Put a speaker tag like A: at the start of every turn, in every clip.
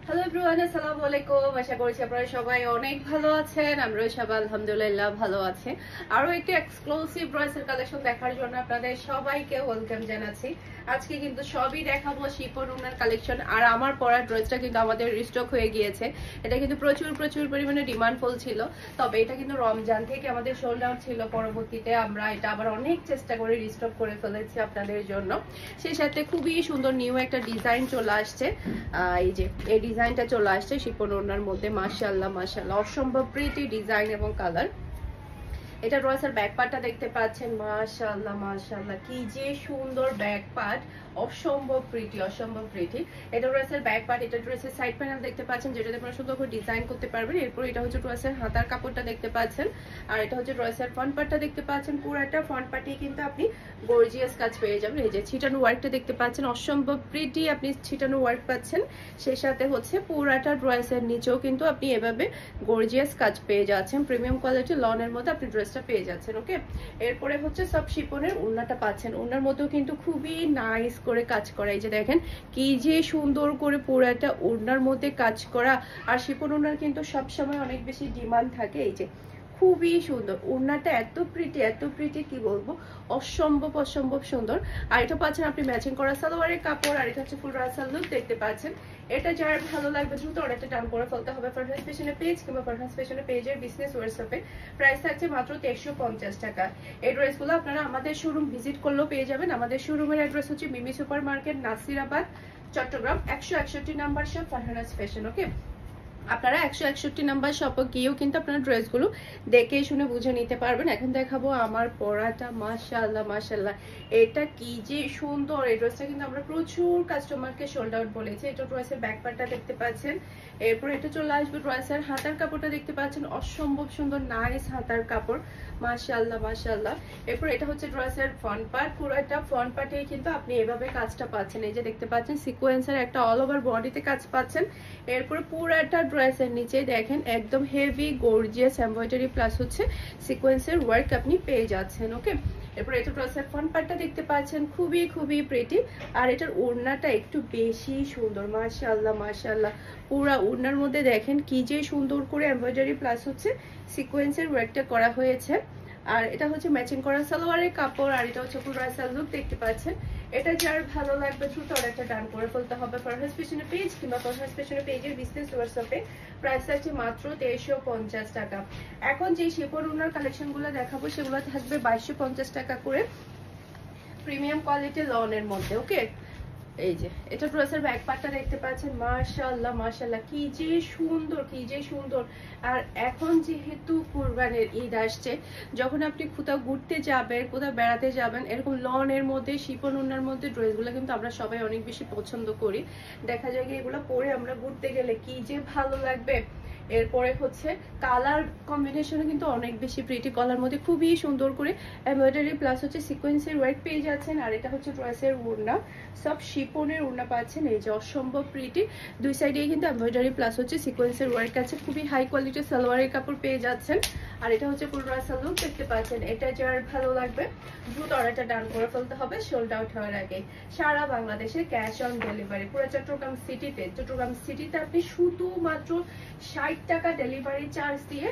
A: Hello everyone, আসসালামু আলাইকুম। আশা করছি আপনারা সবাই অনেক ভালো আছেন। আমরাও সবাই আলহামদুলিল্লাহ ভালো আছি। আরো একটি এক্সক্লুসিভ ড্রেসের কালেকশন দেখার জন্য আপনাদের সবাইকে ওয়েলকাম জানাচ্ছি। আজকে কিন্তু সবই দেখাবো শিফন ওড়নার কালেকশন। আর আমার পরা ড্রেসটা কিন্তু আমাদের রিস্টক হয়ে গিয়েছে। এটা কিন্তু প্রচুর পরিমাণে ডিমান্ডফুল ছিল। তবে এটা কিন্তু রমজান থেকে আমাদের সোল্ড আউট ছিল। পরবর্তীতে আমরা এটা আবার অনেক চেষ্টা করে রিস্টক করে ফেলেছি আপনাদের জন্য। সেই সাথে খুবই সুন্দর নিউ একটা ডিজাইন চলে আসছে। এই যে এই ডিজাইনটা চলে আসছে শিফন ওড়নার মধ্যে। মাশাআল্লাহ মাশাআল্লাহ, অসম্ভব প্রিটি ডিজাইন এবং কালার। এটা ড্রেসের ব্যাক পার্টটা দেখতে পাচ্ছেন। মাশাআল্লাহ মাশাআল্লাহ, কি যে সুন্দর ব্যাক পার্ট, অসম্ভব প্রিটি অসম্ভব প্রিটি। এটা ড্রেসের ব্যাক পার্ট। এটা ড্রেসের সাইড প্যানেল দেখতে পাচ্ছেন, যেটাতে আপনারা সুন্দর করে ডিজাইন করতে পারবেন। এরপর এটা হচ্ছে ড্রেসের হাতার কাপড়টা দেখতে পাচ্ছেন। আর এটা হচ্ছে ড্রেসের ফ্রন্ট পার্টটা দেখতে পাচ্ছেন। পুরোটা ফ্রন্ট পার্টে কিন্তু আপনি গর্জিয়াস কাজ পেয়ে যাবেন। এই যে ছিটানো ওয়ার্কটা দেখতে পাচ্ছেন, অসম্ভব প্রিটি আপনি ছিটানো ওয়ার্ক পাচ্ছেন। সেই সাথে হচ্ছে পুরাটা ড্রেসের নিচেও কিন্তু আপনি এভাবে গর্জিয়াস কাজ পেয়ে যাচ্ছেন। প্রিমিয়াম কোয়ালিটি লনের মধ্যে আপনি ড্রেসটা পেয়ে যাচ্ছেন। ওকে, এরপরে হচ্ছে সব শিফনের ওড়নাটা পাচ্ছেন। ওড়নার মধ্যেও কিন্তু খুবই নাইস করে কাজ করা। এই যে দেখেন কি যে সুন্দর করে পুরাটা ওড়নার মধ্যে কাজ করা। আর শিফন ওড়নার কিন্তু সবসময় অনেক বেশি ডিমান্ড থাকে। এই যে খুবই সুন্দর ওড়নাটা, এত প্রিটি কি বলবো, অসম্ভব সুন্দর। আর এটা পাচ্ছেন আপনি ম্যাচিং করা সালোয়ারের কাপড়। আর এটা হচ্ছে ফুল রাসাল লুক দেখতে পাচ্ছেন। এটা যার ভালো লাগবে দ্রুত অর্ডারটা টান করে ফেলতে হবে। ফারহাস ফ্যাশনের পেজ কিংবা ফারহাস ফ্যাশনের পেজের বিজনেস হোয়াটসঅ্যাপে প্রাইস থাকছে মাত্র 1350 টাকা। এই ড্রেসগুলো আপনারা আমাদের শোরুম ভিজিট করলেও পেয়ে যাবেন। আমাদের শোরুমের অ্যাড্রেস হচ্ছে Mimi super market, Nasirabad, Chattogram, 161 number shop Farhas fashion. Okay, আপনারা 161 নাম্বার শপে গিয়েও কিন্তু আপনারা ড্রেসগুলো দেখে শুনে বুঝে নিতে পারবেন। এখন দেখাবো আমার পরাটা। মাশাআল্লাহ মাশাআল্লাহ, এটা কি যে সুন্দর। এই ড্রেসটা কিন্তু আমরা প্রচুর কাস্টমারকে সোল্ড আউট বলেছি। এটা ড্রেসের ব্যাক পার্টটা দেখতে পাচ্ছেন। এরপর এটা চলে আসবে ড্রেসের হাতার কাপড়টা দেখতে পাচ্ছেন, অসম্ভব সুন্দর নাইস হাতার কাপড়। মাশাআল্লাহ মাশাআল্লাহ। এরপর এটা হচ্ছে ড্রেসের ফ্রন্ট পার্ট। পুরোটা ফ্রন্ট পার্টে কিন্তু আপনি এভাবে কাজটা পাচ্ছেন। এই যে দেখতে পাচ্ছেন সিকোয়েন্সের একটা অল ওভার বডিতে কাজ পাচ্ছেন। এরপরে পুরোটা ড্রেসের নিচে দেখেন একদম হেভি গর্জিয়াস এমব্রয়ডারি প্লাস হচ্ছে সিকোয়েন্সের ওয়ার্ক আপনি পেয়ে যাচ্ছেন। ওকে, এরপর এটা ড্রেসের ফ্রন্ট পার্টটা দেখতে পাচ্ছেন, খুবই প্রিটি। আর এটার ওড়নাটা একটু বেশি সুন্দর। মাশাআল্লাহ মাশাআল্লাহ, পুরা ওড়নার মধ্যে দেখেন কি যে সুন্দর করে এমব্রয়ডারি প্লাস হচ্ছে সিকোয়েন্সের ওয়ার্কটা করা হয়েছে। আর এটা হচ্ছে ম্যাচিং করা সালোয়ারের কাপড়। আর এটা হচ্ছে ফুল রাসাল লুক দেখতে পাচ্ছেন। এটা যার ভালো লাগবে দ্রুত অর্ডারটা ডান করে ফেলতে হবে। ফারহাস ফ্যাশনের পেজ কিংবা ফারহাস ফ্যাশনের পেজের বিজনেস হোয়াটসঅ্যাপে প্রাইস আছে মাত্র 1350 টাকা। এখন যে শিফন ওড়নার কালেকশনগুলো দেখাবো সেগুলো থাকবে 2250 টাকা করে, প্রিমিয়াম কোয়ালিটি লনের মধ্যে। ওকে, এই যে এটা ড্রেসের ব্যাক পার্টটা দেখতে পাচ্ছেন। মাশাআল্লাহ মাশাআল্লাহ, কি যে সুন্দর। আর এখন যেহেতু কুরবানির ঈদ আসছে, যখন আপনি কোথাও ঘুরতে যাবেন, কোথাও বেড়াতে যাবেন, এরকম লনের মধ্যে শিফন ওড়নার মধ্যে ড্রেসগুলো কিন্তু আমরা সবাই অনেক বেশি পছন্দ করি। দেখা যায় কি এগুলো পরে আমরা ঘুরতে গেলে কি যে ভালো লাগবে। এরপরে হচ্ছে কালার কম্বিনেশনে কিন্তু অনেক বেশি প্রিটি। কলার মধ্যে খুবই সুন্দর করে এমব্রয়ডারি প্লাস হচ্ছে সিকোয়েন্সের ওয়ার্ক পেয়ে যাচ্ছেন। আর এটা হচ্ছে ড্রেসের ওড়না, সব শিফনের ওড়না পাচ্ছেন। এই যে অসম্ভব প্রিটি, দুই সাইডে কিন্তু এমব্রয়ডারি প্লাস হচ্ছে সিকোয়েন্সের ওয়ার্ক আছে। খুবই হাই কোয়ালিটির সালোয়ারের কাপড় পেয়ে যাচ্ছেন। আর এটা হচ্ছে ফুল রাসাল লুক দেখতে পাচ্ছেন। এটা যার ভালো লাগবে দ্রুত অর্ডারটা ডান করে ফেলতে হবে সোল্ড আউট হওয়ার আগে। সারা বাংলাদেশে ক্যাশ অন ডেলিভারি। পুরো চট্টগ্রাম সিটিতে আপনি শুধুমাত্র 60 টাকা ডেলিভারি চার্জ দিয়ে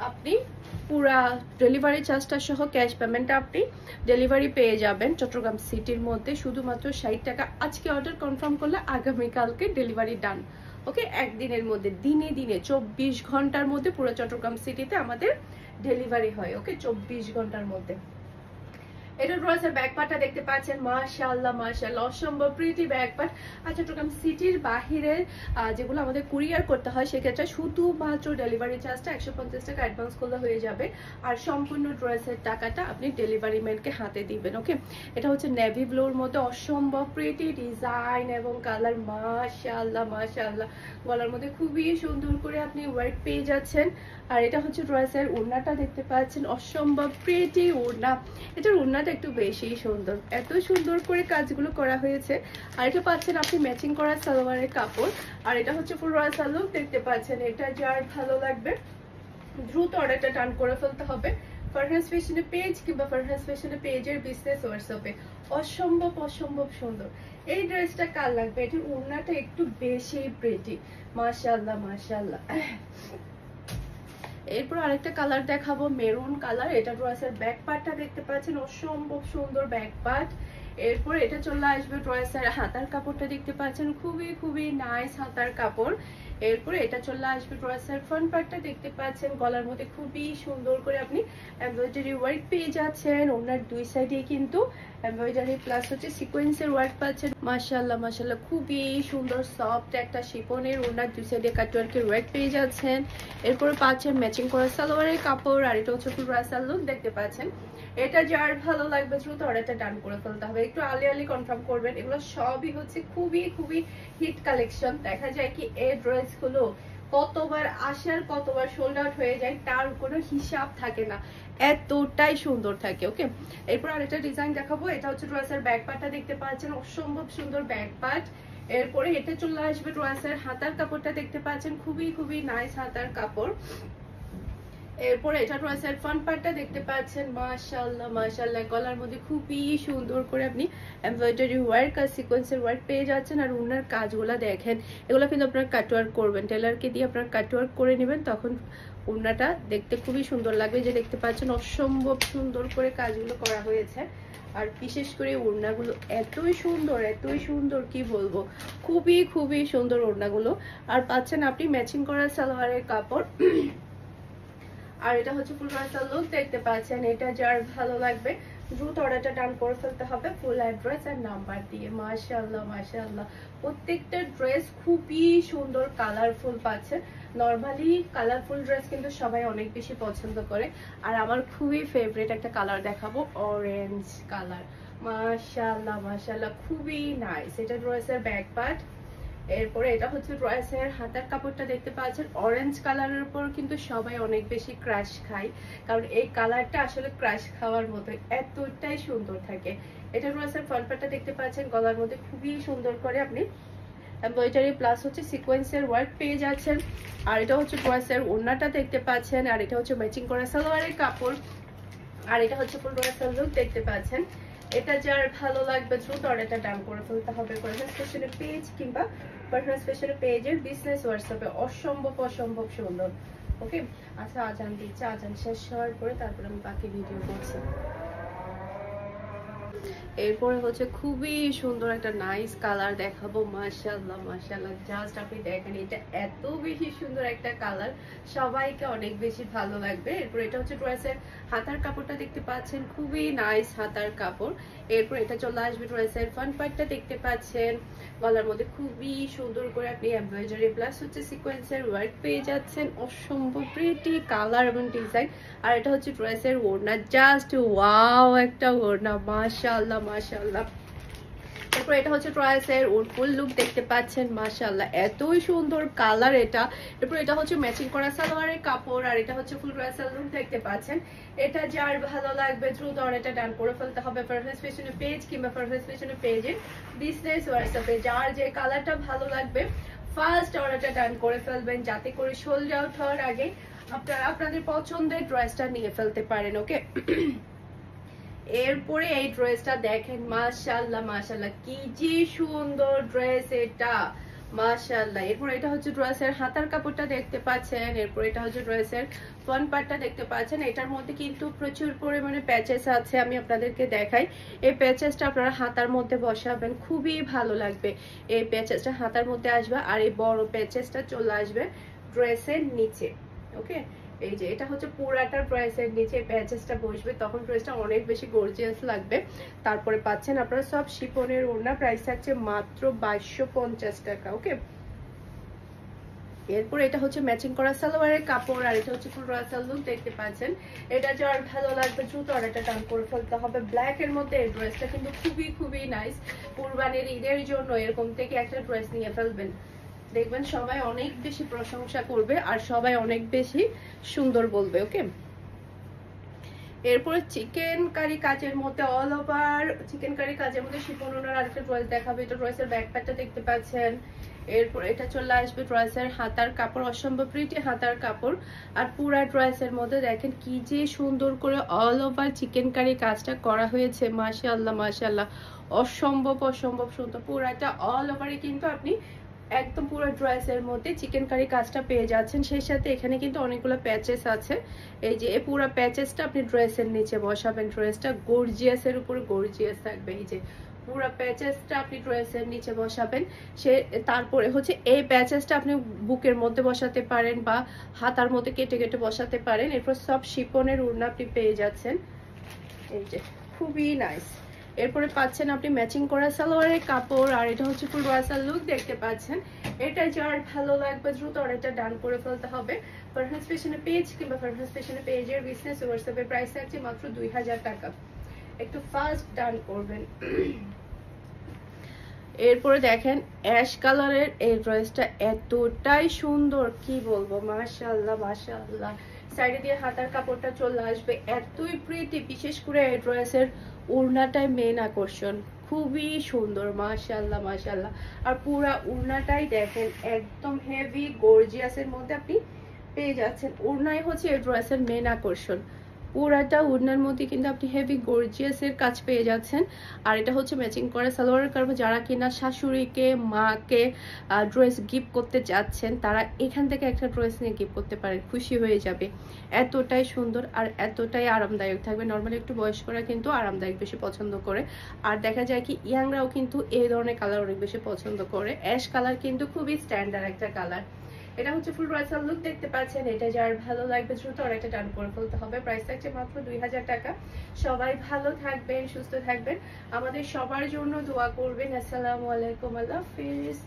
A: আপনি পুরা ডেলিভারি চার্জটা সহ ক্যাশ পেমেন্টটা আপনি ডেলিভারি পেয়ে যাবেন চট্টগ্রাম সিটির মধ্যে শুধুমাত্র 60 টাকা। আজকে অর্ডার কনফার্ম করলে আগামীকালকে ডেলিভারি ডান। ওকে, একদিনের মধ্যে দিনে 24 ঘন্টার মধ্যে পুরো চট্টগ্রাম সিটিতে আমাদের ডেলিভারি হয়। ওকে, 24 ঘন্টার মধ্যে। এটা ড্রেসের ব্যাক পার্টটা দেখতে পাচ্ছেন। মাশাআল্লাহ মাশাআল্লাহ, অসম্ভব প্রিটি ব্যাক পার্ট। আর চট্টগ্রাম সিটির বাহিরের যেগুলো আমাদের কুরিয়ার করতে হয় সেক্ষেত্রে শুধুমাত্র ডেলিভারি চার্জটা 150 টাকা অ্যাডভান্স করলে হয়ে যাবে। আর সম্পূর্ণ ড্রেসের টাকাটা আপনি ডেলিভারি ম্যানকে হাতে দিবেন। ওকে, এটা হচ্ছে নেভি ব্লুর মধ্যে অসম্ভব প্রিটি ডিজাইন এবং কালার। মাশাআল্লাহ মাশাআল্লাহ, গলার মধ্যে খুবই সুন্দর করে আপনি ওয়ার্ক পেয়ে যাচ্ছেন। আর এটা হচ্ছে ড্রেসের ওড়নাটা দেখতে পাচ্ছেন, অসম্ভব প্রিটি ওড়না। এটার ওড়নাটা একটু বেশি সুন্দর, এত সুন্দর করে কাজগুলো করা হয়েছে। আর এটা পাচ্ছেন আপনি ম্যাচিং করা সালোয়ারের কাপড়। আর এটা হচ্ছে ফুল রাসাল লুক দেখতে পাচ্ছেন। এটা যার ভালো লাগবে দ্রুত অর্ডারটা টান করে ফেলতে হবে। ফারহাস ফ্যাশনের পেজ কিংবা ফারহাস ফ্যাশনের পেজের বিজনেস হোয়াটসঅ্যাপে। অসম্ভব অসম্ভব সুন্দর এই ড্রেসটা। কার লাগবে? এটার ওড়নাটা একটু বেশি প্রিটি, মাশাআল্লাহ মাশাআল্লাহ। এরপর আরেকটা কালার দেখাবো, মেরুন কালার। এটা ড্রেসের ব্যাক পার্টটা দেখতে পাচ্ছেন, অসম্ভব সুন্দর ব্যাক পার্ট। এরপর এটা চলে আসবে ড্রেসের হাতার কাপড়টা দেখতে পাচ্ছেন, খুবই খুবই নাইস হাতার কাপড়। এরপরে এটা চলে আসবে ড্রেসের ফ্রন্ট পার্টটা দেখতে পাচ্ছেন, গলার মধ্যে খুবই সুন্দর করে আপনি এমব্রয়ডারি ওয়ার্ক পেয়ে যাচ্ছেন। ওনার দুই সাইডে কিন্তু এমব্রয়ডারি প্লাস হচ্ছে সিকোয়েন্সের ওয়ার্ক পাচ্ছেন। মাশাআল্লাহ মাশাআল্লাহ, খুবই সুন্দর সফট একটা শিফনের ওনার দুই সাইডে কাটওয়ার্কের ওয়ার্ক পেয়ে যাচ্ছেন। এরপরে পাচ্ছেন ম্যাচিং করা সালোয়ারের কাপড়, আর এটা হচ্ছে ফুল রাসাল লুক দেখতে পাচ্ছেন। এটা যার ভালো লাগবে দ্রুত অর্ডারটা ডান করে ফেলতে হবে, একটু আলি আলি কনফার্ম করবেন। এগুলো সবই হচ্ছে খুবই খুবই হিট কালেকশন। দেখা যায় কি এই ড্রেসগুলো কতবার আসার কতবার সোল্ড আউট হয়ে যায় তার কোনো হিসাব থাকে না, এতটাই সুন্দর থাকে। ওকে, এরপর আরেকটা ডিজাইন দেখাবো। এটা হচ্ছে ড্রেসের ব্যাক পার্টটা দেখতে পাচ্ছেন, অসম্ভব সুন্দর ব্যাক পার্ট। এরপরে এটা চলে আসবে ড্রেসের হাতার কাপড়টা দেখতে পাচ্ছেন, খুবই খুবই নাইস হাতার কাপড়। এরপরে এটা ড্রেসের ফ্রন্ট পার্টটা দেখতে পাচ্ছেন, মাশাআল্লাহ মাশাআল্লাহ, গলার মধ্যে খুবই সুন্দর করে আপনি এমব্রয়ডারি ওয়ার্ক আর সিকোয়েন্সের ওয়ার্ক পেয়ে যাচ্ছেন। আর ওনার কাজগুলো দেখেন, এগুলো কিন্তু আপনার কাটওয়ার্ক করবেন, টেলারকে দিয়ে আপনার কাটওয়ার্ক করে নেবেন, তখন ওড়নাটা দেখতে খুবই সুন্দর লাগবে। যে দেখতে পাচ্ছেন অসম্ভব সুন্দর করে কাজগুলো করা হয়েছে। আর বিশেষ করে ওড়নাগুলো এতই সুন্দর কি বলবো, খুবই খুবই সুন্দর ওড়নাগুলো। আর পাচ্ছেন আপনি ম্যাচিং করা সালোয়ারের কাপড়, আর এটা হচ্ছে ফুল রাসাল লুক দেখতে পাচ্ছেন। এটা যার ভালো লাগবে দ্রুত অর্ডারটা ডান করে ফেলতে হবে ফুল অ্যাড্রেস আর নাম্বার দিয়ে। মাশাআল্লাহ মাশাআল্লাহ, প্রত্যেকটা ড্রেস খুবই সুন্দর কালারফুল পাচ্ছে। নরমালি কালারফুল ড্রেস কিন্তু সবাই অনেক বেশি পছন্দ করে, আর আমার খুবই ফেভারিট একটা কালার দেখাবো, অরেঞ্জ কালার। মাশাআল্লাহ মাশাআল্লাহ, খুবই নাইস। এটা ড্রেসের ব্যাক পার্ট। এরপরে এটা হচ্ছে ড্রেসের হাতার কাপড়টা দেখতে পাচ্ছেন, অরেঞ্জ কালারের উপর কিন্তু সবাই অনেক বেশি ক্রাশ খায়, কারণ এই কালারটা আসলে ক্রাশ খাওয়ার মতো এতটাই সুন্দর থাকে। এটা ড্রেসের ফ্রন্ট পার্টটা দেখতে পাচ্ছেন, গলার মধ্যে খুবই সুন্দর করে আপনি এমব্রয়ডারি প্লাস হচ্ছে সিকোয়েন্সের ওয়ার্ক পেয়ে যাচ্ছেন। আর এটা হচ্ছে ড্রেসের ওড়নাটা দেখতে পাচ্ছেন, আর এটা হচ্ছে ম্যাচিং করা সালোয়ারের কাপড়, আর এটা হচ্ছে ফুল ড্রেসের লুক দেখতে পাচ্ছেন। এটা যার ভালো লাগবে দ্রুত অর্ডারটা ডান করে ফেলতে হবে ফারহাস ফ্যাশনের পেজ কিংবা ফারহাস ফ্যাশনের পেজের বিজনেস হোয়াটসঅ্যাপে। অসম্ভব অসম্ভব সুন্দর। ওকে, আচ্ছা আজান দিচ্ছে, আজান শেষ হওয়ার পরে তারপরে আমি বাকি ভিডিও করছি। এরপরে হচ্ছে খুবই সুন্দর একটা নাইস কালার দেখাবো, মাশাআল্লাহ মাশাআল্লাহ, জাস্ট আপনি দেখেন এটা এত বেশি সুন্দর একটা কালার, সবাইকে অনেক বেশি ভালো লাগবে। এরপর এটা হচ্ছে ড্রেসের হাতার কাপড়টা দেখতে পাচ্ছেন, খুবই নাইস হাতার কাপড়। এরপর এটা চলে আসবে ড্রেসের ফ্রন্ট পার্টটা দেখতে পাচ্ছেন, গলার মধ্যে খুবই সুন্দর করে আপনি এমব্রয়ডারি প্লাস হচ্ছে সিকোয়েন্সের ওয়ার্ক পেয়ে যাচ্ছেন, অসম্ভব প্রিটি কালার এবং ডিজাইন। আর এটা হচ্ছে ড্রেসের ওড়না, জাস্ট ওয়াও একটা ওড়না, মাশাআল্লাহ মাশাআল্লাহ। এরপর এটা হচ্ছে ড্রেসের ফুল লুক দেখতে পাচ্ছেন, মাশাআল্লাহ এতই সুন্দর কালার এটা। এরপর এটা হচ্ছে ম্যাচিং করা সালোয়ারের কাপড়, আর এটা হচ্ছে ফুল ড্রেসের লুক দেখতে পাচ্ছেন। এটা যার ভালো লাগবে দ্রুত অর্ডারটা ডান করে ফেলতে হবে ফারহাস ফ্যাশনের পেজ কিংবা ফারহাস ফ্যাশনের পেজের বিজনেস হোয়াটসঅ্যাপে। যার যে কালারটা ভালো লাগবে ফার্স্ট অর্ডারটা ডান করে ফেলবেন, যাতে করে সোল্ড আউট হওয়ার আগে আপনারা আপনাদের পছন্দের ড্রেসটা নিয়ে ফেলতে পারেন। ওকে, এরপরে এই ড্রেসটা দেখেন, মাশাআল্লাহ মাশাআল্লাহ, কি যে সুন্দর ড্রেস এটা, মাশাআল্লাহ। এরপর এটা হচ্ছে ড্রেসের হাতার কাপড়টা দেখতে পাচ্ছেন, এরপর এটা হচ্ছে ড্রেসের ফ্রন্ট পার্টটা দেখতে পাচ্ছেন। এটার মধ্যে কিন্তু প্রচুর পরিমাণে প্যাচেস আছে, আমি আপনাদেরকে দেখাই। এই প্যাচেসটা আপনারা হাতার মধ্যে বসাবেন, খুবই ভালো লাগবে। এই প্যাচেসটা হাতার মধ্যে আসবে, আর এই বড় প্যাচেসটা চলে আসবে ড্রেসের নিচে। ওকে, এই যে এটা হচ্ছে পুরাটা ড্রেসের নিচে প্যাচেসটা বসবে, তখন ড্রেসটা অনেক বেশি গর্জিয়াস লাগবে। তারপরে পাচ্ছেন আপনারা সব শিফনের ওড়না, প্রাইস থাকছে মাত্র 2250 টাকা। ওকে, এরপর এটা হচ্ছে ম্যাচিং করা সালোয়ারের কাপড়, আর এটা হচ্ছে ফুল রাসাল লুক দেখতে পাচ্ছেন। এটা যার ভালো লাগবে দ্রুত অর্ডারটা ডান করে ফেলতে হবে। ব্ল্যাক এর মধ্যে এই ড্রেসটা কিন্তু খুবই খুবই নাইস। কুরবানির ঈদের জন্য এরকম থেকে একটা ড্রেস নিয়ে ফেলবেন, দেখবেন সবাই অনেক বেশি প্রশংসা করবে আর সবাই অনেক বেশি সুন্দর বলবে। ওকে, এরপরে চিকেন কারি কাজের মধ্যে অল ওভার চিকেন কারি কাজের মধ্যে শিফন ওনার আরেকটা ড্রেস দেখাবে। এটা ড্রেসের ব্যাক পার্টটা দেখতে পাচ্ছেন, এরপর এটা চলে আসবে ড্রেসের হাতার কাপড়, অসম্ভব প্রিটি হাতার কাপড়। আর পুরা ড্রেসের মধ্যে দেখেন কি যে সুন্দর করে অল ওভার চিকেন কারি কাজটা করা হয়েছে, মাশাআল্লাহ মাশাআল্লাহ, অসম্ভব অসম্ভব সুন্দর। পুরাটা অল ওভারে কিন্তু আপনি একদম পুরো ড্রেসের মধ্যে চিকেন কারি কাজটা পেয়ে যাচ্ছেন। সেই সাথে এখানে কিন্তু অনেকগুলো প্যাচেস আছে। এই যে এই পুরো প্যাচেসটা আপনি ড্রেসের নিচে বসাবেন, ড্রেসটা গর্জিয়াসের উপরে গর্জিয়াস থাকবে। এই যে পুরো প্যাচেসটা আপনি ড্রেসের নিচে বসাবেন। তারপরে হচ্ছে এই প্যাচেসটা আপনি বুকের মধ্যে বসাতে পারেন বা হাতার মধ্যে কেটে কেটে বসাতে পারেন। এরপর সব শিপনের ওড়না আপনি পেয়ে যাচ্ছেন। এই যে খুবই নাইস। এরপরে পাচ্ছেন আপনি ম্যাচিং করা সালোয়ারের কাপড়, আর এটা হচ্ছে ফুল ওয়াসাল লুক দেখতে পাচ্ছেন। এটা যার ভালো লাগবে দ্রুত অর্ডারটা ডান করে ফেলতে হবে। ফারহানাস ফ্যাশনের পেজ কিংবা ফারহানাস ফ্যাশনের পেজের বিজনেস হোয়াটসঅ্যাপে প্রাইস থাকছে মাত্র 2000 টাকা। একটু ফাস্ট ডান করবেন। এরপরে দেখেন অ্যাশ কালারের এই ড্রেসটা এতটাই সুন্দর, কি বলবো, মাশাআল্লাহ মাশাআল্লাহ। সাইডে দিয়ে হাতার কাপড়টা চলে আসবে, এতই প্রিটি। বিশেষ করে এই ড্রেসের ওড়নাটাই মেন আকর্ষণ, খুবই সুন্দর, মাশাআল্লাহ মাশাআল্লাহ। আর পুরা ওড়নাটাই দেখেন একদম হেভি গর্জিয়াসের মধ্যে আপনি পেয়ে যাচ্ছেন। ওড়নাই হচ্ছে এই ড্রেসের মেন আকর্ষণ। পুরাটা ওড়নার মধ্যে কিন্তু আপনি হেভি গর্জিয়াসের কাজ পেয়ে যাচ্ছেন। আর এটা হচ্ছে ম্যাচিং করে সালোয়ারের কাপড়। যারা কিনা শাশুড়িকে মাকে ড্রেস গিফট করতে যাচ্ছেন তারা এখান থেকে একটা ড্রেস নিয়ে গিফট করতে পারেন, খুশি হয়ে যাবে। এতটাই সুন্দর আর এতটাই আরামদায়ক থাকবে। নর্মালি একটু বয়স্করা কিন্তু আরামদায়ক বেশি পছন্দ করে, আর দেখা যায় কি ইয়াংরাও কিন্তু এই ধরনের কালার অনেক বেশি পছন্দ করে। অ্যাশ কালার কিন্তু খুবই স্ট্যান্ডার্ড একটা কালার। এটা হচ্ছে ফুল ওয়াসাল লুক দেখতে পাচ্ছেন। এটা যার ভালো লাগবে দ্রুত অর্ডারটা ডান করে ফেলতে হবে। প্রাইস থাকছে মাত্র 2000 টাকা। সবাই ভালো থাকবেন, সুস্থ থাকবেন, আমাদের সবার জন্য দোয়া করবেন। আসসালামু আলাইকুম, আল্লাহ হাফেজ।